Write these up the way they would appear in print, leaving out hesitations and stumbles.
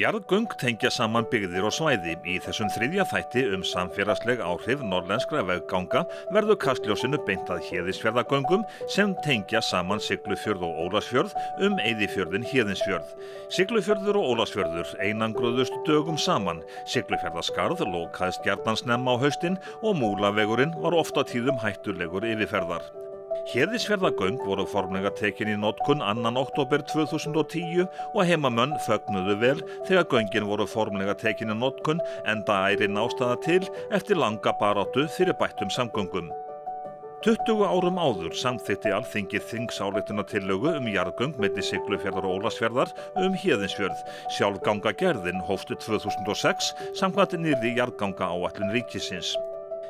Jarðgöng tengja saman byggðir og svæði. Í þessum þriðja þætti samfélagsleg áhrif norðlenskra vegganga verður kastljósinu beint að Héðinsfjarðargöngum sem tengja saman Siglufjörð og Ólafsfjörð Eyðifjörðinn Héðinsfjörð. Siglufjörður og Ólafsfjörður einangruðust dögum saman. Siglufjarðarskarð lokaðist gjarnan snemma á haustin og Múlavegurinn var oft á tíðum hættulegur yfirferðar. Héðinsfjarðargöng voru formlega tekin í notkun 2. október 2010 og heimamenn fögnuðu vel þegar göngin voru formlega tekin í notkun enda ærin ástæða til eftir langa baráttu fyrir bættum samgöngum. 20 árum áður samþykkti Alþingi þingsályktunartillögu jarðgöng milli Siglufjarðar og Ólafsfjarðar Héðinsfjörð. Sjálfgangagerðin hófst 2006 samkvæmt nýrri jarðgangaáætlun ríkisins.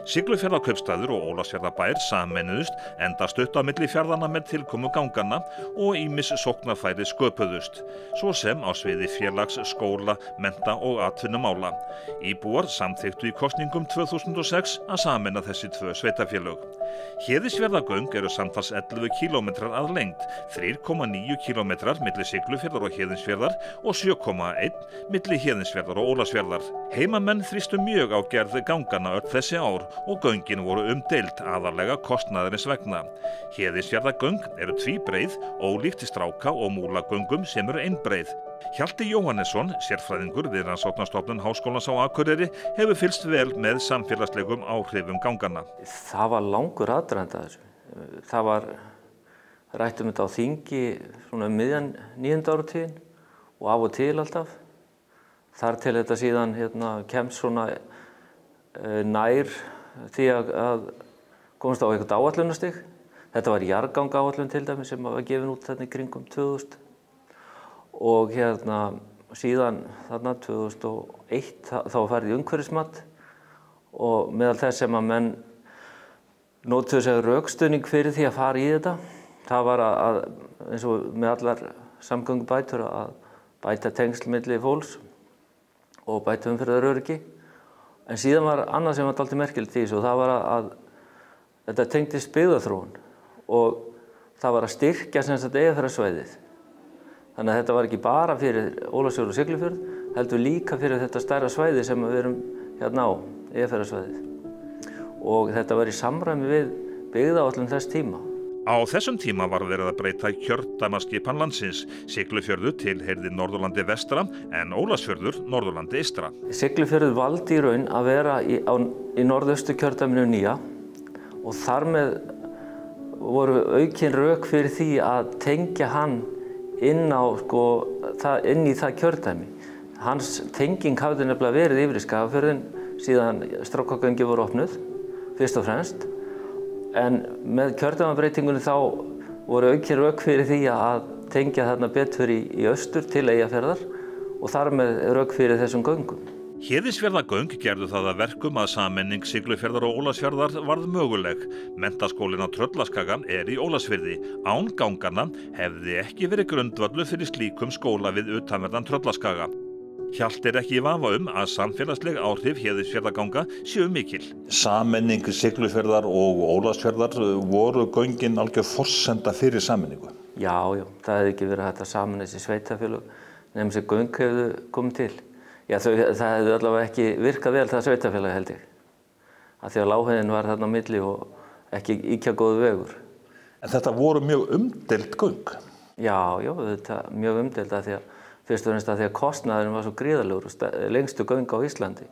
Siglufjarðarkaupstaður og Ólafsfjarðarbær sameinuðust enda stutt á milli fjarðanna með tilkomu ganganna og ýmis sóknarfæri sköpuðust, svo sem á sviði félags, skóla, mennta og atvinnumála. Íbúar samþykktu í kosningum 2006 að sameina þessi tvö sveitarfélög. Héðinsfjarðargöng eru samtals 11 kílómetrar að lengd, 3,9 kílómetrar milli Siglufjarðar og Héðinsfjarðar og 7,1 milli Héðinsfjarðar og Ólafsfjarðar. Heimamenn þrýstu mjög á gerð ganganna öll þessi ár og göngin voru umdeild aðallega kostnaðarins vegna. Héðinsfjarðargöng eru tvíbreið, ólíkt Stráka og Múlagöngum sem eru einbreið. Hjalti Jóhannesson, sérfræðingur við Rannsóknarstofnun Háskólans á Akureyri, hefur fylgst vel með samfélagslegum áhrifum ganganna. Það var langur aðdragandi að þessu. Það var rætt þetta á þingi svona miðjan 9. áratuginn og af og til alltaf. Þar til þetta síðan kemst svona nær því að komast á eitthvað áætlunarstig. Þetta var jarðgangaáætlun til dæmis sem var gefin út þarna í kringum 2000 og síðan þarna 2001 þá var farið í umhverfismat og meðal þess sem að menn notuðu sér rökstuðning fyrir því að fara í þetta. Það var að eins og með allar samgöngubætur að bæta tengsl milli fólks og bæta umferðaröryggi. En síðan var annað sem var dálítið merkilegt í þessu og það var að þetta tengdist byggðaþróun og það var að styrkja Eyjafjarðarsvæðið. Þannig að þetta var ekki bara fyrir Ólafsfjörð og Siglufjörð, heldur líka fyrir þetta stærra svæði sem við erum á, Eyjafjarðarsvæðið. Og þetta var í samræmi við byggðaáætlun þess tíma. Á þessum tíma var verið að breyta kjördæmaskipan landsins. Siglufjörður tilheyrði Norðurlandi vestra en Ólafsfjörður Norðurlandi eystra. Siglufjörður valdi í raun að vera í norðausturkjördæminu nýja og þar með voru aukin rök fyrir því að tengja hann inn í það kjördæmi. Hans tenging hafði nefnilega verið yfir í Skagafjörðinn síðan Strákagöngin voru opnuð, fyrst og fremst. En með kjördæmabreytingunni þá voru aukin rök fyrir því að tengja þarna betur í austur til Eyjafjarðar og þar með rök fyrir þessum göngum. Héðinsfjarðargöng gerðu það að verkum að sameining Siglufjarðar og Ólafsfjarðar varð möguleg. Menntaskólinn á Tröllaskaga í Ólafsfirði. Án ganganna hefði ekki verið grundvöllur fyrir slíkum skóla við utanverðan Tröllaskaga. Hjalti ekki í vafa að samfélagsleg áhrif Héðinsfjarðarganga séu mikil. Sameining Siglufjarðar og Ólafsfjarðar voru göngin algjör forsenda fyrir sameiningu. Já, það hefði ekki verið hægt að sameina þessi sveitarfélög nema þessi göng hefðu komið til. Já, það hefði allavega ekki virkað vel það sveitarfélagi held ég. Af því að lágheiðin var þarna á milli og ekki ýkja góður vegur. En þetta voru mjög umdeild göng? Já, þetta mjög umdeild af því að fyrst og fremst af því að kostnaðurinn var svo gríðarlegur, lengstu göng á Íslandi,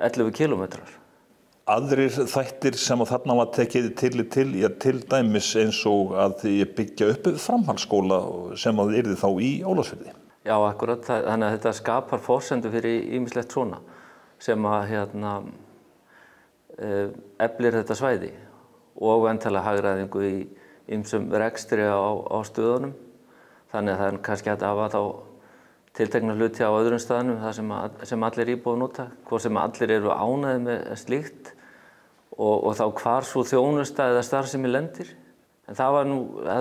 11 kílómetrar. Aðrir þættir sem þarna var tekið til dæmis eins og að byggja upp framhaldsskóla sem að yrði þá í Ólafsfirði. Já, akkurat. Þannig að þetta skapar forsendur fyrir ýmislegt svona sem að eflir þetta svæði og væntanlega hagræðingu í ýmsum rekstri á stöðunum. Þannig að það er kannski hægt að hafa þá tiltekna hluti á öðrum staðnum þar sem allir íbúar nota, hvort sem allir eru ánægðir með slíkt og þá hvar svo þjónusta eða starfsemi lendir. En það var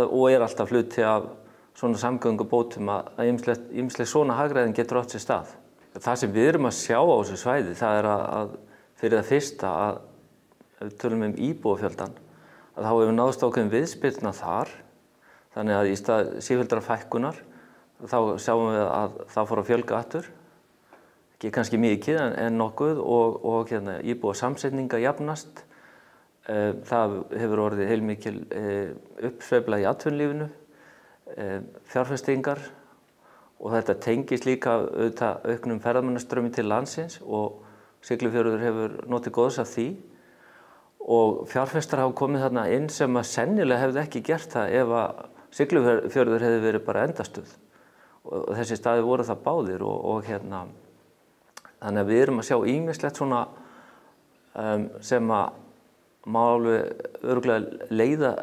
og alltaf hluti af svona samgöngubótum að ýmislegt svona hagræðing getur átt sér stað. Það sem við erum að sjá á þessu svæði, það er að fyrir það fyrsta að ef við tölum íbúafjöldan, að þá hefur náðst ákveðin viðspyrna þar, þannig að í stað sífelldrar fækkunar þá sjáum við að það fór að fjölga aftur ekki kannski mikið en nokkuð og íbúa samsetninga jafnast. Það hefur orðið heilmikil uppsveifla í atvinnulífinu, fjárfestingar og þetta tengist líka auðvitað auknum ferðamannastraumi til landsins og Siglufjörður hefur notið góðs af því og fjárfestar hafa komið þarna inn sem að sennilega hefði ekki gert það ef að Siglufjörður hefði verið bara endastuð og þessi staði voru það báðir og þannig að við erum að sjá ýmislegt svona sem að má alveg örugglega leiða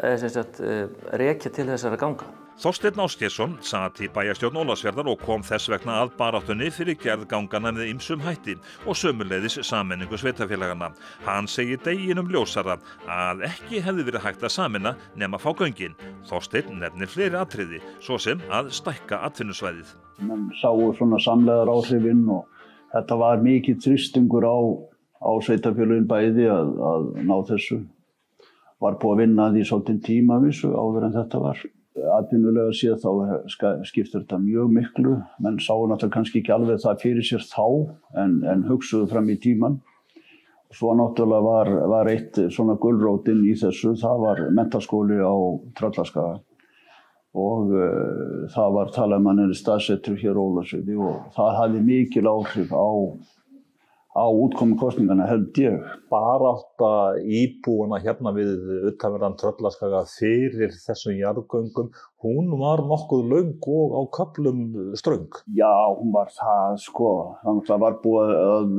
rekja til þessara ganga. Þorsteinn Ásgeirsson sat í bæjarstjórn Ólafsfjarðar og kom þess vegna að baráttunni fyrir gerð ganganna með ýmsum hætti og sömuleiðis sameiningu sveitarfélaganna. Hann segir deginum ljósara að ekki hefði verið hægt að sameina nema fá göngin. Þorsteinn nefnir fleiri atriði, svo sem að stækka atvinnusvæðið. Menn sáu svona samlegðar áhrifin og þetta var mikið þrýstingur á sveitarfélögin bæði að ná þessu. Var búið að vinna því svolítinn tímavísu áður en þetta var. Atvinnulega séð þá skiptir þetta mjög miklu. Menn sáu náttúrulega kannski ekki alveg það fyrir sér þá en hugsuðu fram í tíman. Svo náttúrulega var eitt svona gulrót inn í þessu, það var menntaskóli á Tröllaskaga og það var talað um hann staðsettur hér á Ólafsfirði og það hafði mikil áhrif á útkomu kosninganna held ég. Barátta íbúana hérna við utanverðan Tröllaskaga fyrir þessum jarðgöngum, hún var nokkuð löng og á köflum ströng. Já, hún var það sko. Þannig að það var búið að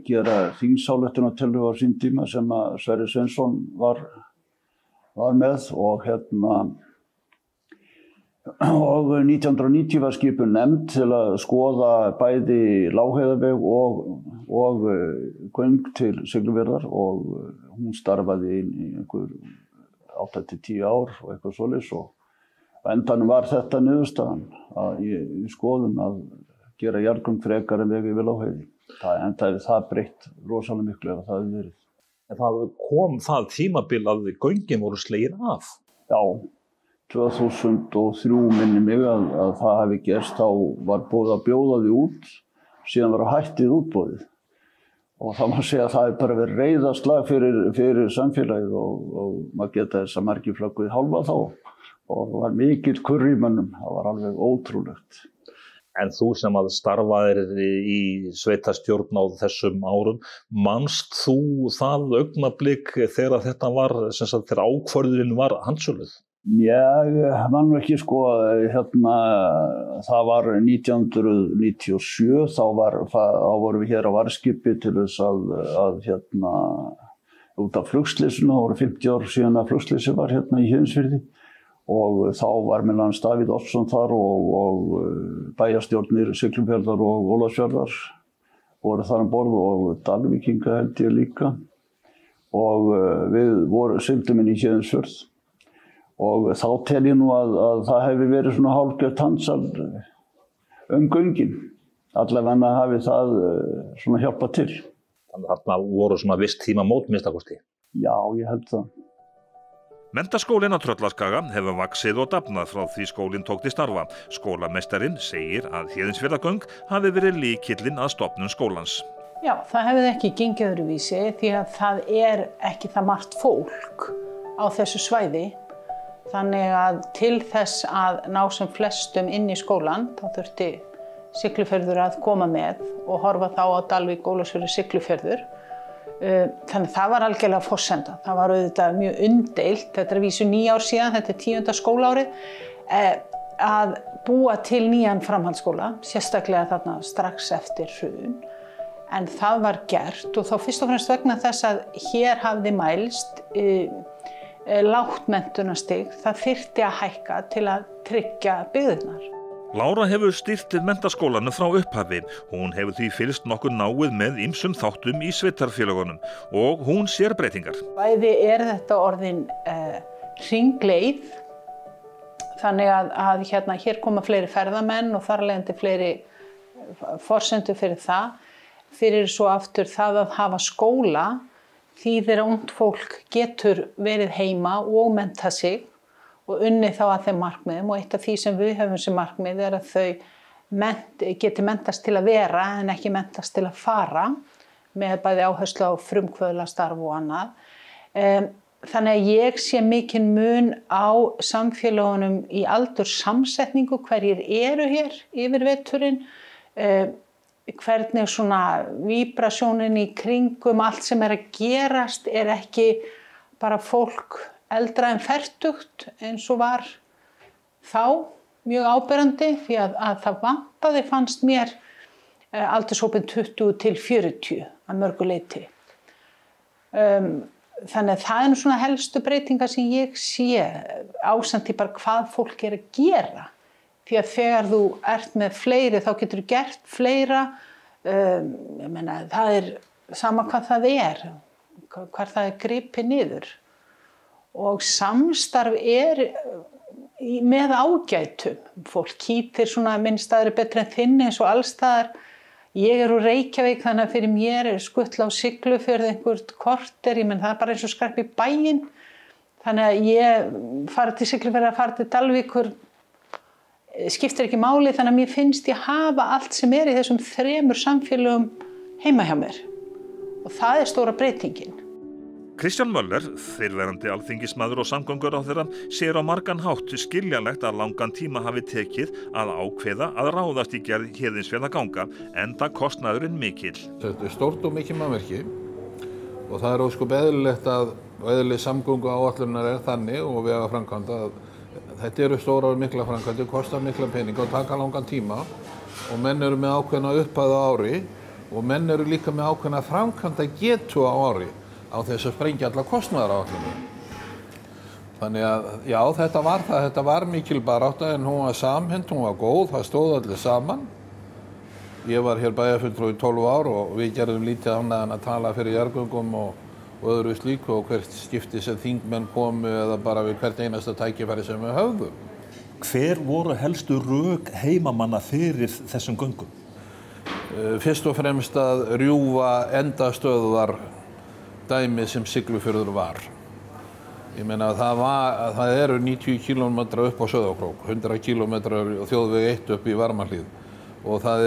gera þingsályktunartillögu á sín tíma sem að Sverrir Sveinsson var með og og 1990 var skipun nefnd til að skoða bæði Lágheiðarveg og göng til Siglufjarðar og hún starfaði í einhver 8-10 ár og eitthvað svoleiðis og á endanum var þetta niðurstaðan í skoðun að gera jarðgöng frekar en veg yfir Lágheiði. Það endaði það breytt rosalega miklu ef það hefði verið. En það kom það tímabil að göngin voru slegin af? Já. 2003 minni mig að það hafi gerst, þá var búið að bjóða því út, síðan var hættið útboðið. Og það má segja að það hefur bara verið reiðarslag fyrir samfélagið og maður geta þess að margir flögguði hálfa þá. Og það var mikill kurr í mönnum, það var alveg ótrúlegt. En þú sem að starfaðir í sveitarstjórn á þessum árum, manst þú það augnablik þegar þetta var, þegar ákvörðunin var handsöluð? Ég man ekki sko, það var 1997, þá vorum við hér á varðskipi til þess að út af flugslysinu, það voru 50 ár síðan að flugslysið var hérna í Héðinsfirði og þá var meðal annars Davíð Oddsson þar og bæjarstjórnir Siglufjarðar og Ólafsfjarðar voru þar um borð og Dalvíkinga held ég líka og við sigldum inn í Héðinsfjörð. Og þá tel ég nú að það hefði verið svona hálfgjört handsal göngin. Allavega hafi það svona hjálpað til. Þannig að þarna voru svona viss tíma mótminnstakosti? Já, ég held það. Menntaskólinn á Tröllaskaga hefur vaxið og dafnað frá því skólinn tók til starfa. Skólameistarinn segir að Héðinsfjarðargöng hafi verið lykillinn að stofnun skólans. Já, það hefði ekki gengið öðruvísi því að það ekki það margt fólk á þessu svæði. Þannig að til þess að ná sem flestum inn í skólan, þá þurfti Siglufjörður að koma með og horfa þá á Dalvík, Ólafsfjörður, Siglufjörður. Þannig að það var algjörlega forsenda. Það var auðvitað mjög umdeilt, þetta vísu 9 ár síðan, þetta 10. skólaárið, að búa til nýjan framhaldsskóla, sérstaklega þarna strax eftir hrun. En það var gert og þá fyrst og fremst vegna þess að hér hafði mælst lágt menntunarstig, það þyrfti að hækka til að tryggja byggðirnar. Lára hefur stýrt menntaskólanum frá upphafi. Hún hefur því fylgst nokkuð náið með ýmsum þáttum í sveitarfélögunum og hún sér breytingar. Bæði þetta orðin hringleið, þannig að hér koma fleiri ferðamenn og þar af leiðandi fleiri forsendur fyrir það. Fyrir svo aftur það að hafa skóla, þýðir að ungt fólk getur verið heima og menntað sig og unnið þá að þeim markmiðum og eitt af því sem við höfum sem markmið að þau geti mentast til að vera en ekki mentast til að fara með bæði áherslu á frumkvöðlastarf og annað. Þannig að ég sé mikinn mun á samfélagunum í aldurssamsetningu, hverjir eru hér yfir veturinn, hvernig svona víbrasjónin í kringum allt sem að gerast ekki bara fólk eldra en fertugt eins og var þá mjög áberandi því að það vantaði fannst mér aldurshópinn 20 til 40 að mörgu leyti. Þannig að það nú svona helstu breytingar sem ég sé ásamt í bara hvað fólk að gera. Því að þegar þú ert með fleiri þá getur þú gert fleira. Ég meina, það sama hvað það hvar það gripið niður. Og samstarf með ágætum. Fólk kýtir svona minn staður betri en þinn eins og allstaðar. Ég úr Reykjavík þannig að fyrir mér skuttla á Siglufjörð einhvert korter, ég menn það bara eins og skarp í bæinn. Þannig að ég fara til Siglufjörð að fara til Dalvíkur skiptir ekki máli, þannig að mér finnst ég hafa allt sem í þessum 3 samfélögum heima hjá mér. Og það stóra breytingin. Kristján Möller, fyrrverandi alþingismaður og samgönguráðherra, segir á margan hátt skiljanlegt að langan tíma hafi tekið að ákveða að ráðast í gerð Héðinsfjarðarganga, enda kostnaðurinn mikill. Þetta stórt og mikið mannvirki og það ósköp eðlilegt að eðlileg samgönguáætlunar þannig og vegaframkvæmda að þetta eru stórar og mikla framkvæmdir, kostar mikla peninga og taka langan tíma og menn eru með ákveðna upphæð á ári og menn eru líka með ákveðna framkvæmda getu á ári á þess að sprengja alla kostnaðaráætlunum. Þannig að já, þetta var mikil barátta en hún var samhent, hún var góð, það stóð allir saman. Ég var hér bæjarfulltrúi í 12 ár og við gerðum lítið annað en að tala fyrir jarðgöngum og öðru slíku og hvert skipti sem þingmenn komu eða bara við hvert einasta tækifæri sem við höfðum. Hver voru helstu rök heimamanna fyrir þessum göngum? Fyrst og fremst að rjúfa endastöðvar dæmið sem Siglufjörður var. Ég meina það eru 90 km upp á Sauðárkrók, 100 km þjóðveg 1 upp í Varmahlíð og það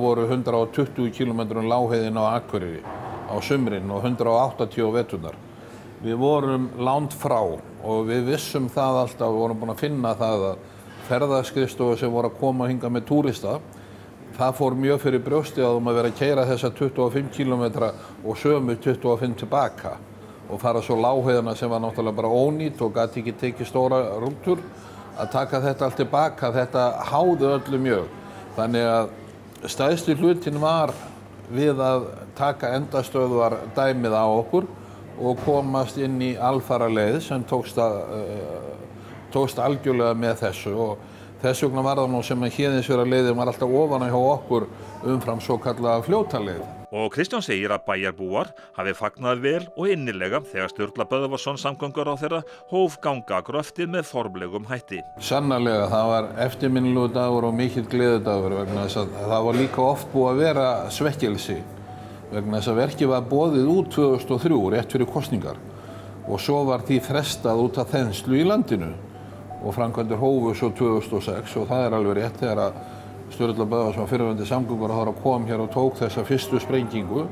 voru 120 km lágheiðin á Akureyri á sumrin og 180 á veturnar. Við vorum langt frá og við vissum það alltaf, við vorum búin að finna það að ferðaskrifstofur sem voru að koma hingað með túrista það fór mjög fyrir brjóstið að vera að keyra þessa 25 km og sömu 25 tilbaka og fara svo lágheiðina sem var náttúrulega bara ónýtt og gat ekki tekið stóra rútur að taka þetta allt tilbaka, þetta háði öllu mjög. Þannig að stærsti hlutin var við að taka endastöðvar dæmið á okkur og komast inn í alfaraleið sem tókst algjörlega með þessu og þess vegna var það nú sem að Héðinsfjarðarleiðin var alltaf ofan hjá okkur umfram svo kallaða fljótaleið. Og Kristján segir að bæjarbúar hafi fagnað vel og innilega þegar Sturla Böðvarsson samgönguráðherra hóf gangagröftið með formlegum hætti. Sannarlega, það var eftirminnilegur dagur og mikill gleðidagur vegna þess að það var líka oft búið að vera svekkelsi vegna þess að verkið var boðið út 2003 rétt fyrir kosningar og svo var því frestað út af þenslu í landinu. Og framkvæmdir hófu svo 2006 og það alveg rétt þegar að Sturla Böðvarsson fyrrverandi samgönguráðherra kom hér og tók þessa fyrstu sprengingu.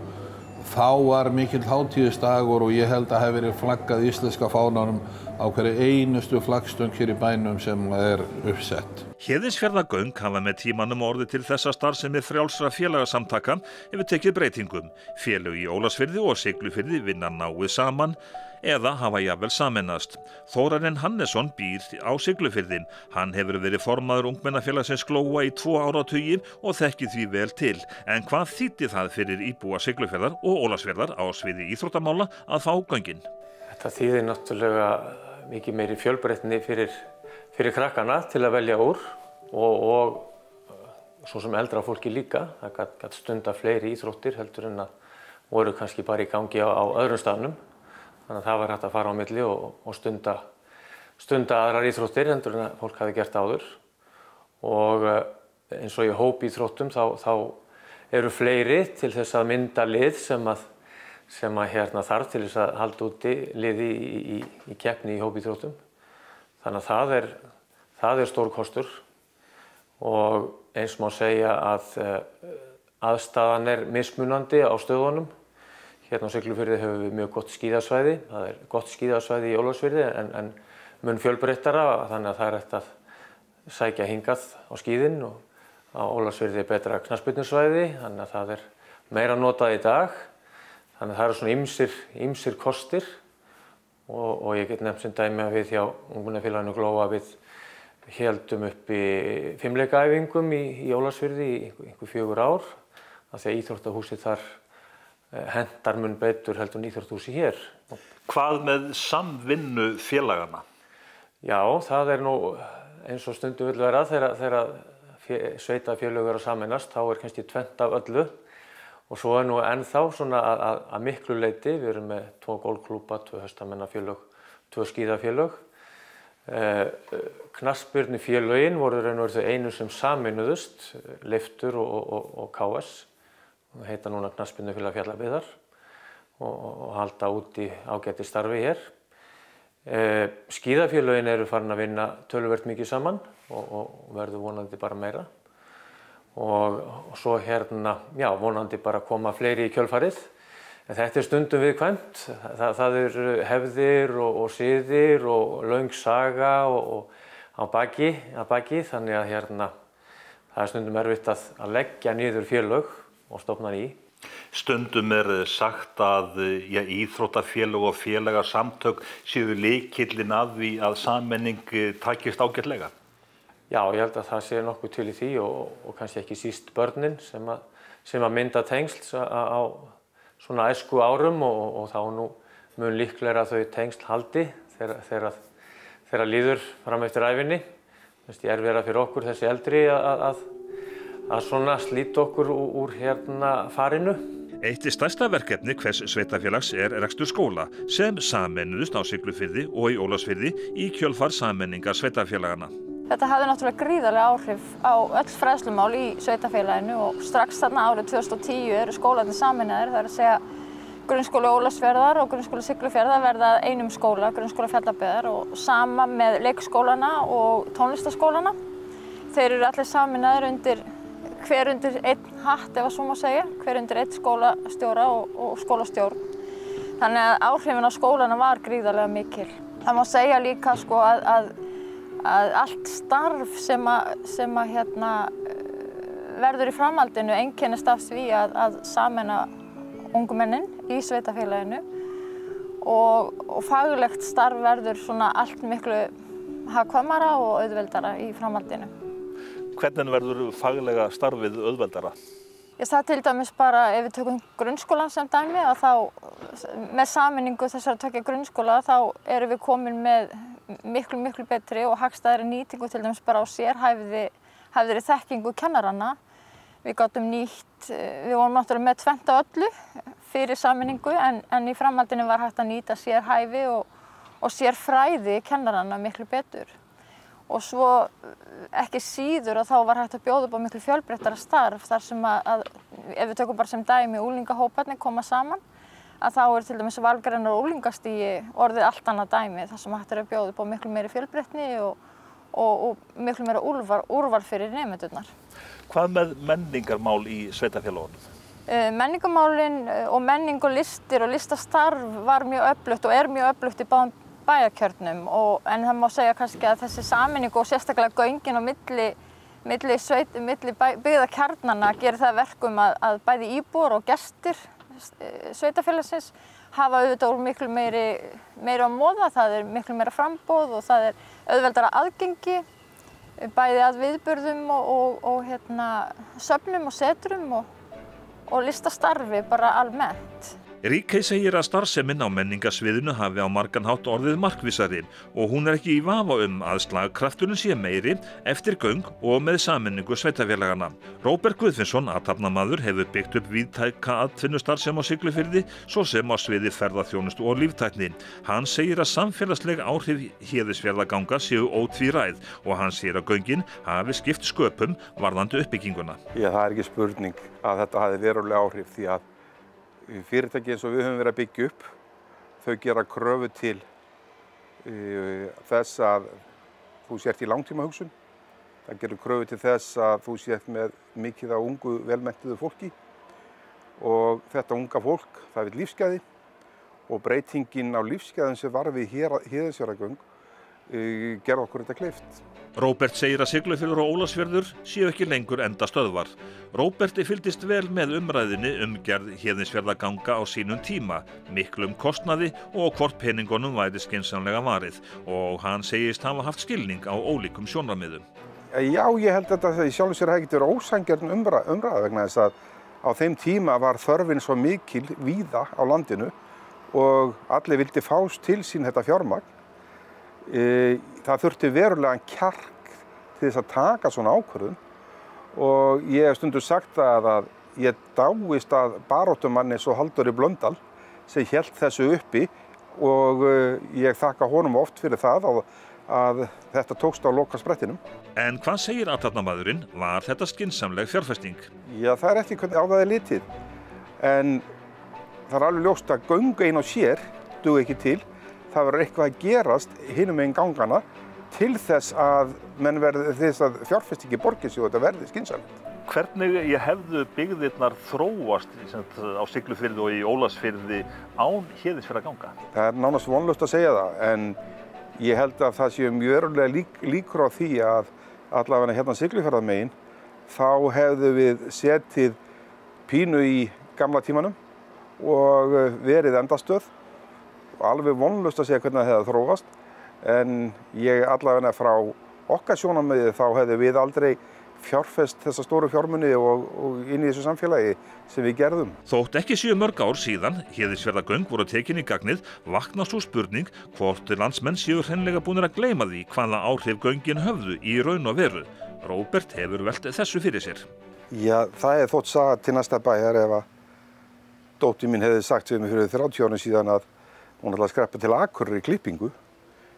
Þá var mikill hátíðisdagur og ég held að hafi verið flaggað íslenska fánanum á hverju einustu flaggstöng hér í bænum sem uppsett. Héðinsfjarðargöng hafa með tímanum orðið til þessa starfsemi frjálsra félagasamtaka hefur tekið breytingum. Félög í Ólafsfirði og Siglufirði vinna náið saman eða hafa jafnvel sameinast. Þórarinn Hannesson býr á Siglufirði. Hann hefur verið formaður ungmennafélagsins Glóa í 2 áratugi og þekkir því vel til. En hvað þýddi það fyrir íbúa Siglufjarðar og Ólafsfjarðar á sviði íþróttamála að fá göngin? Þetta þýðir náttúrulega mikið meiri fjölbreytni fyrir krakkana til að velja úr og svo sem eldra fólki líka. Það gat stunda fleiri íþróttir heldur en að voru kannski bara í gangi á öðrum stafnum. Þannig að það var hægt að fara á milli og stunda aðrar íþróttir heldur en að fólk hafi gert áður. Og eins og í hópíþróttum þá eru fleiri til þess að mynda lið sem þarf til þess að halda úti liði í keppni í hópíþróttum. Þannig að það er stór kostur og eins má segja að aðstaðan mismunandi á stöðunum. Hérna á Siglufirði höfum við mjög gott skíðasvæði. Það gott skíðasvæði í Ólafsfirði en mun fjölbreyttara, þannig að það hægt að sækja hingað á skíðin, og á Ólafsfirði betra knattspyrnusvæði, þannig að það meira notað í dag. Þannig að það svona ýmsir kostir, og ég get nefnt sem dæmi að við hjá Ungmennafélaginu Glóa við héldum upp í fimleikaæfingum í Ólafsfirði í einhver 4 ár, af því að íþróttahúsið þar hentar mun betur heldur en íþróttahúsið hér. Hvað með samvinnu félagana? Já, það nú eins og stundum vill vera þegar sveitarfélög að sameinast, þá kannski tvennt af öllu. Og svo nú ennþá svona að miklu leyti, við erum með 2 golfklúbba, 2 hestamannafélög, 2 skíðafélög. Knattspyrnufélögin voru þau einu sem sameinuðust, Leiftur og KS. Það heita núna Knattspyrnufélag Fjallabyggðar og halda út í ágæti starfi hér. Skíðafélögin eru farin að vinna töluvert mikið saman og verður vonandi bara meira. Og svo hérna, já, vonandi bara koma fleiri í kjölfarið. En þetta stundum viðkvæmt. Það hefðir og siðir og löng saga og á baki, þannig að hérna, það stundum erfitt að leggja niður félög og stofna ný. Stundum sagt að íþróttafélög og félagasamtök séu lykillinn að því að sammenning takist ágætlega. Já, ég held að það sé nokkuð til í því og kannski ekki síst börnin sem að mynda tengsl á svona æsku árum og þá nú mun líklega þau tengsl haldi þegar líður fram eftir ævinni. Það erfiðara fyrir okkur þessi eldri að svona slíta okkur úr hérna farinu. Eitt stærsta verkefni hvers sveitarfélags rekstur skóla sem sameinuðust á Siglufirði og í Ólafsfirði í kjölfar sameiningar sveitarfélagana. Þetta hafði náttúrulega gríðarlega áhrif á öll fræðslumál í sveitarfélaginu og strax þarna árið 2010 eru skólarnir sameinaðir, það að segja grunnskóli Ólafsfjarðar og grunnskóli Siglufjarðar verða að einum skóla, grunnskóla Fjallabyggðar, og sama með leikskólana og tónlistarskólana. Þeir eru allir sameinaðir hver undir einn hatt, ef að svo má segja, hver undir einn skólastjóra og skólastjórn. Þannig að áhrifin á skólana var gríðarlega mikil. Það má segja líka sko að allt starf sem hérna verður í framhaldinu einkennist af því að sameina ungmennin í sveitarfélaginu og faglegt starf verður svona allt miklu hagkvæmara og auðveldara í framhaldinu. Hvernig verður faglega starfið auðveldara? Það til dæmis bara ef við tökum grunnskólan sem dæmi að þá með sameiningu þessara 2 grunnskóla þá erum við komin með miklu betri og hagstæðari nýtingu til dæmis bara á sérhæfðri þekkingu kennaranna. Við gátum við vorum náttúrulega með 2 af öllu fyrir sameiningu en í framhaldinu var hægt að nýta sérhæfi og sérfræði kennaranna miklu betur. Og svo ekki síður að þá var hægt að bjóða upp á miklu fjölbreyttara starf þar sem að ef við tökum bara sem dæmi unglingahóparnir koma saman að þá til dæmis valgreinar og unglingastigi orðið allt annað dæmi þar sem hægt að bjóða upp á miklu meiri fjölbreytni og miklu meira úrval fyrir nemendurnar. Hvað með menningarmál í sveitarfélögunum? Menningarmálin og menning og listir og listastarf var mjög öflugt og mjög öflugt í báðum bæjarkjörnum en það má segja kannski að þessi sameining og sérstaklega göngin á milli byggðakjarnanna gerir það verkum að bæði íbúar og gestir sveitarfélagsins hafa auðvitað miklu meira á móða, það miklu meira framboð og það auðveldara aðgengi bæði að viðburðum og söfnum og setrum og listastarfi bara almennt. Ríkey segir að starfsemin á menningarsviðinu hafi á margan hátt orðið markvissari og hún ekki í vafa að slagkrafturinn sé meiri eftir göng og með sameiningu sveitarfélagana. Róbert Guðfinnsson, athafnamaður, hefur byggt upp víðtæka atvinnustarfsemi á Siglufirði, svo sem á sviði ferðaþjónustu og líftækni. Hann segir að samfélagsleg áhrif Héðinsfjarðarganga séu ótvíræð og hann segir að göngin hafi skipt sköpum varðandi uppbygginguna. Já, það ekki spurning að þetta hafi verulega áhrif því að fyrirtæki eins og við höfum verið að byggja upp, þau gera kröfu til þess að þú sért í langtímahugsun Það gerir kröfu til þess að þú sért með mikið af ungu velmenntuðu fólki og þetta unga fólk, það vill lífsgæði og breytingin á lífsgæðum sem var við Héðinsfjarðargöng gerði okkur þetta kleift. Róbert segir að Siglufjörður og Ólafsfjörður séu ekki lengur endastöðvar. Róberti fylgdist vel með umræðinni gerð Héðinsfjarðarganga á sínum tíma, miklum kostnaði og hvort peningunum væri skynsamlega varið og hann segist hafa haft skilning á ólíkum sjónarmiðum. Já, ég held að þetta í sjálfu sér hafi ekki verið ósanngjörn umræða vegna þess að á þeim tíma var þörfin svo mikil víða á landinu og allir vildi fást til sín þetta fjármagn. Það þurfti verulegan kjark til þess að taka svona ákvörðun og ég hef stundum sagt það að ég dáist að baráttumanni eins og Halldóri Blöndal sem hélt þessu uppi og ég þakka honum oft fyrir það að þetta tókst á lokasprettinum. En hvað segir athafnamaðurinn? Var þetta skynsamleg fjárfesting? Já, það er eftir hvernig á það er litið. En það er alveg ljóst að göng ein og sér dugi ekki til. Það verður eitthvað að gerast hinum megin gangana til þess að menn verði þess að fjárfestingi borgir sig og þetta verði skynsamlegt. Hvernig hefðu byggðirnar þróast á Siglufirði og í Ólafsfirði án Héðinsfjarðarganga? Það er nánast vonlaust að segja það, en ég held að það séu mjög verulega líkur á því að allavega hérna Siglufjarðarmegin þá hefðu við setið pínu í gamla tímanum og verið endastöð og alveg vonlaust að segja hvernig það hefði þróast, en ég allavega frá okkar sjónarmiði þá hefðu við aldrei fjárfest þessa stóru fjármuni og inn í þessu samfélagi sem við gerðum. Þótt ekki séu mörg ár síðan Héðinsfjarðargöng voru tekin í gagnið, vaknar svo spurning hvort landsmenn séu hreinlega búnir að gleyma því hvaða áhrif göngin höfðu í raun og veru. Róbert hefur velt þessu fyrir sér. Já, það þótt saga til næsta bæjar ef að dóttir mín hefði sagt við mig fyrir 30 árum síðan að hún ætlaði að skreppa til Akureyrar í klippingu,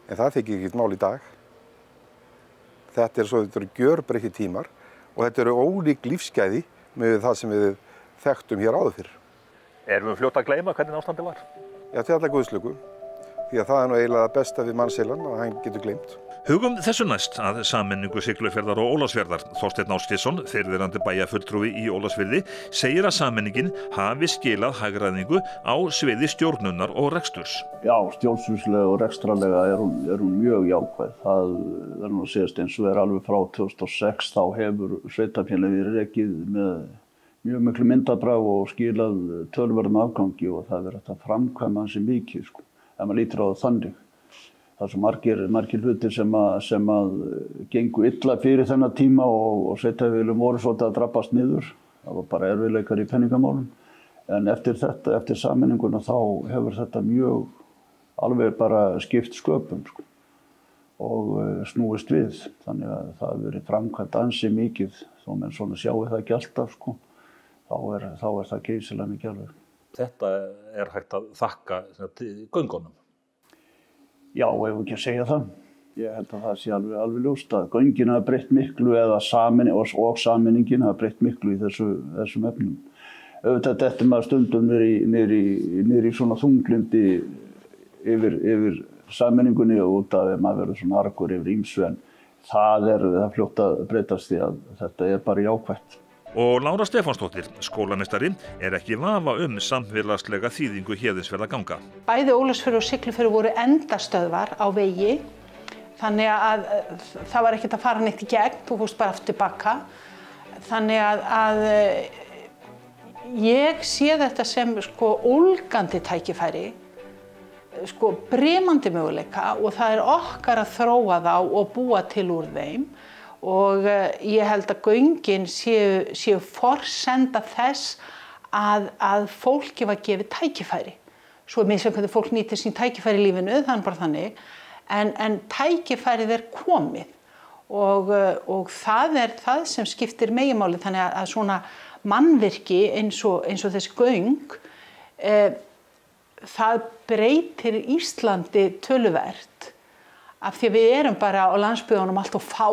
en það þykir ekkert mál í dag. Þetta eru gjörbreyttir tímar og þetta eru ólík lífsgæði með það sem við þekktum hér áður fyrr. Erum við fljótt að gleyma hvernig ástandið var? Já, til alla guðslöku, því að það er nú eiginlega það besta við mannsheilann að hann getur gleymt. Hugum þessu næst að sameiningu Siglufjarðar og Ólafsfjarðar. Þorsteinn Ásgeirsson, fyrrverandi bæjarfulltrúi í Ólafsfirði, segir að sameiningin hafi skilað hagræðingu á sviði stjórnunar og reksturs. Já, stjórnsvíslega og rekstrarlega er hún mjög jákvæð. Það verður nú að segjast eins og alveg frá 2006 þá hefur sveitarfélagið verið rekið með mjög miklu myndarbrag og skilað töluverðum afgangi og það verður að framkvæma ansi mikið, ef maður lítur á það þannig. Það er svo margir hlutir sem að gengu illa fyrir þennan tíma og sveitarfélögin voru svolítið að drabbast niður. Það var bara erfiðleikar í peningamálum. En eftir sameininguna þá hefur þetta mjög alveg bara skipt sköpum og snúist við. Þannig að það hefur verið framkvæmt ansi mikið, þó menn svona sjáu það ekki alltaf, þá er það geysilega mikið alveg. Þetta er hægt að þakka göngunum. Já, ef við ekki að segja það. Ég held að það sé alveg ljóst að göngin hafa breytt miklu eða sameiningin hafa breytt miklu í þessum efnum. Auðvitað dettur maður stundum niður í svona þunglindi yfir sameiningunni og út af að maður verður svona argur yfir ýmsu, en það fljótt að breytast því að þetta er bara jákvætt. Og Lára Stefánsdóttir, skólameistari, er ekki vafa samfélagslega þýðingu Héðinsfjarðarganga. Bæði Ólafsfjörður og Siglufjörður voru endastöðvar á vegi, þannig að það var ekkert að fara neitt í gegn, þú fórst bara aftur tilbaka. Þannig að ég sé þetta sem ólgandi tækifæri, brimandi möguleika og það er okkar að þróa þá og búa til úr þeim. Og ég held að göngin séu forsenda þess að fólki var gefið tækifæri. Svo er misjafnt hvernig fólk nýtir sín tækifæri í lífinu, það er bara þannig. En tækifærið er komið og það er það sem skiptir meginmáli. Þannig að svona mannvirki eins og þessi göng, það breytir Íslandi töluvert af því að við erum bara á landsbyggðunum allt of fá.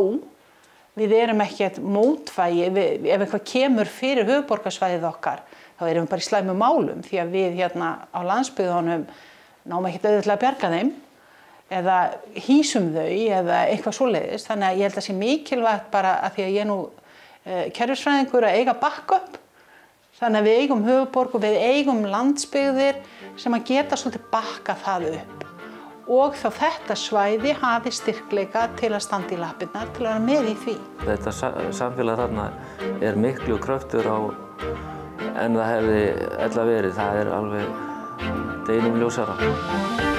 Við erum ekkert mótvægi, ef eitthvað kemur fyrir höfuðborgarsvæðið okkar, þá erum við bara í slæmum málum því að við hérna á landsbyggðunum náum ekkert auðvitað að bjarga þeim. eða hýsum þau eða eitthvað svoleiðis. Þannig að ég held að sé mikilvægt bara að því að ég er nú kerfisfræðingur að eiga backup. Þannig að við eigum höfuðborg og við eigum landsbyggðir sem að geta svolítið bakka það upp. Og þá þetta svæði hafi styrkleika til að standa í lappirnar, til að vera með í því. Þetta samfélag þarna er miklu kröftur á en það hefði ella verið. Það er alveg deginum ljósara.